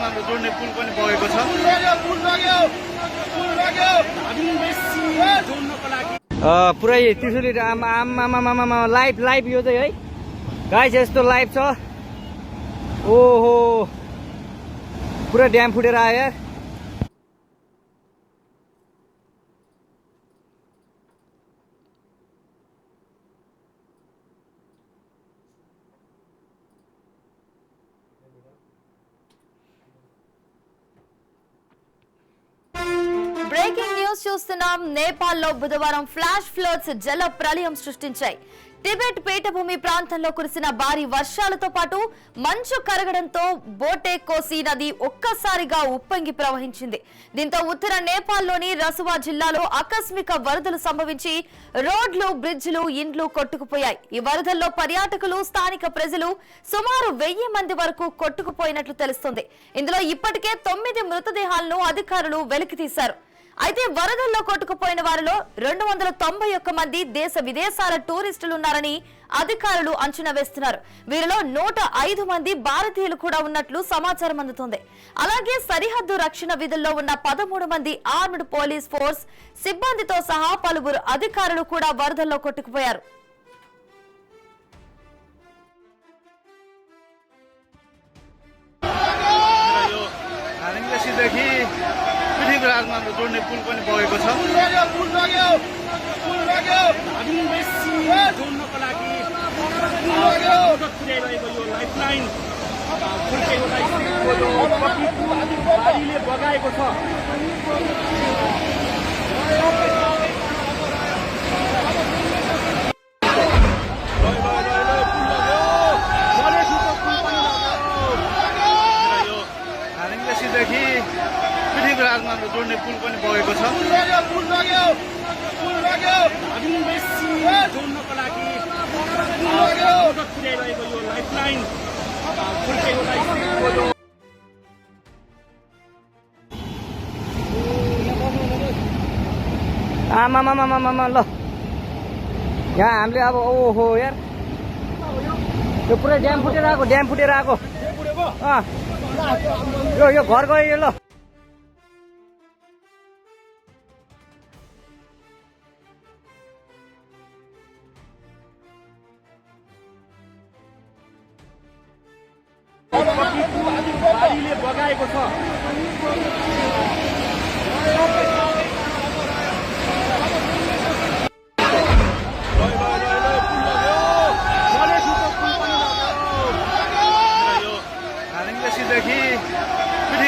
राजमार्ग जोड्ने पुल पनि बगेको छ। पुरै त्रिशुली आमा लाइभ यो चाहिँ है गाइस, यस्तो लाइभ छ। ओहो, पुरा ड्याम फुटेर आयो यार। బ్రేకింగ్ న్యూస్ చూస్తున్నాం. నేపాల్లో బుధవారం ఫ్లాష్ ఫ్లడ్స్ జల ప్రళయం సృష్టించాయి. టిబెట్ పీఠభూమి ప్రాంతంలో కురిసిన భారీ వర్షాలతో పాటు మంచు కరగడంతో బోటే కోసి నది ఒక్కసారిగా ఉప్పొంగి ప్రవహించింది. దీంతో ఉత్తర నేపాల్లోని రసువా జిల్లాలో ఆకస్మిక వరదలు సంభవించి రోడ్లు, బ్రిడ్జిలు, ఇండ్లు కొట్టుకుపోయాయి. ఈ వరదల్లో పర్యాటకులు, స్థానిక ప్రజలు సుమారు 1000 మంది వరకు కొట్టుకుపోయినట్లు తెలుస్తోంది. ఇందులో ఇప్పటికే 9 మృతదేహాలను అధికారులు వెలికితీశారు. అయితే వరదల్లో కొట్టుకుపోయిన వారిలో 291 మంది దేశ విదేశాల టూరిస్టులున్నారని అధికారులు అంచనా వేస్తున్నారు. వీరిలో 105 మంది భారతీయులు కూడా ఉన్నట్లు సమాచారం అందుతోంది. అలాగే సరిహద్దు రక్షణ విధుల్లో ఉన్న 13 మంది ఆర్మ్డ్ పోలీస్ ఫోర్స్ సిబ్బందితో సహా పలువురు అధికారులు కూడా వరదల్లో కొట్టుకుపోయారు. राजमार्ग जोड्ने पुल पनि बगेको छ। बगाएको छ। राजमार्ग जोड्ने पुल पनि बगेको छ। आमा ल यहाँ हामीले अब ओहो यार, यो पुरै ड्याम फुटेर आएको। यो घर गयो ल। बगाएको छ।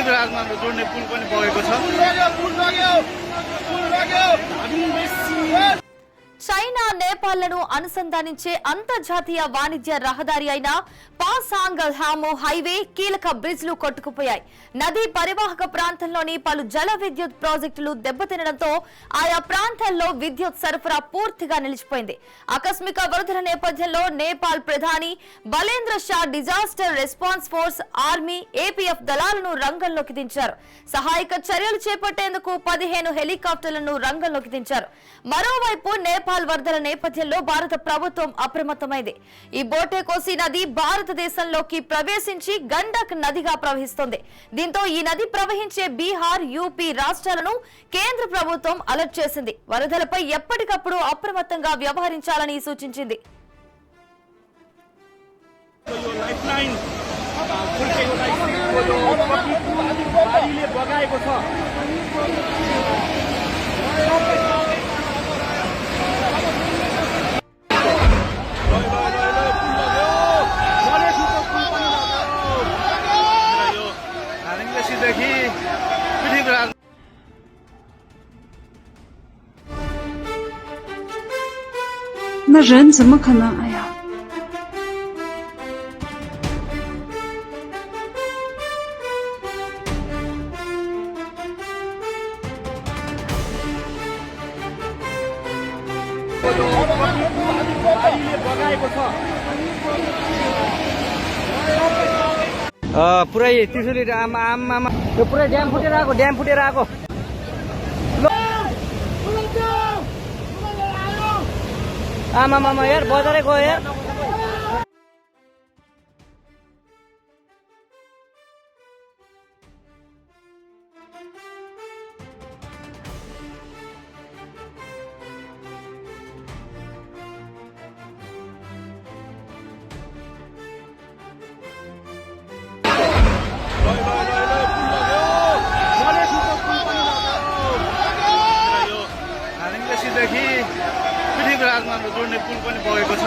राजमार्ग जोड्ने पुल पनि बगेको छ। చైనా నేపాల్లను అనుసంధానించే అంతర్జాతీయ వాణిజ్య రహదారి అయిన పాసాంగ్ హామో హైవే కీలక బ్రిడ్జ్లు కొట్టుకుపోయాయి. నదీ పరివాహక ప్రాంతంలోని పలు జల విద్యుత్ ప్రాజెక్టులు దెబ్బతినడంతో ఆయా ప్రాంతాల్లో విద్యుత్ సరఫరా పూర్తిగా నిలిచిపోయింది. ఆకస్మిక వరదల నేపథ్యంలో నేపాల్ ప్రధాని Balendra Shah disaster response force, army, APF దళాలను రంగంలోకి దించారు. సహాయక చర్యలు చేపట్టేందుకు 15 హెలికాప్టర్లను రంగంలోకి దించారు. మరోవైపు నేపాల్ వరదల నేపథ్యంలో భారత ప్రభుత్వం అప్రమత్తమైంది. ఈ బోటే కోసి నది భారతదేశంలోకి ప్రవేశించి గండక్ నదిగా ప్రవహిస్తోంది. దీంతో ఈ నది ప్రవహించే బీహార్, యూపీ రాష్ట్రాలను కేంద్ర ప్రభుత్వం అలర్ట్ చేసింది. వరదలపై ఎప్పటికప్పుడు అప్రమత్తంగా వ్యవహరించాలని సూచించింది.那人怎么可能？哎呀！पुरै त्रिशुली आमा यो पुरै ड्याम फुटेर आएको। आमा यार, बजारै गयो यार। राजमार्ग जोड्ने पुल पनि बगेको छ।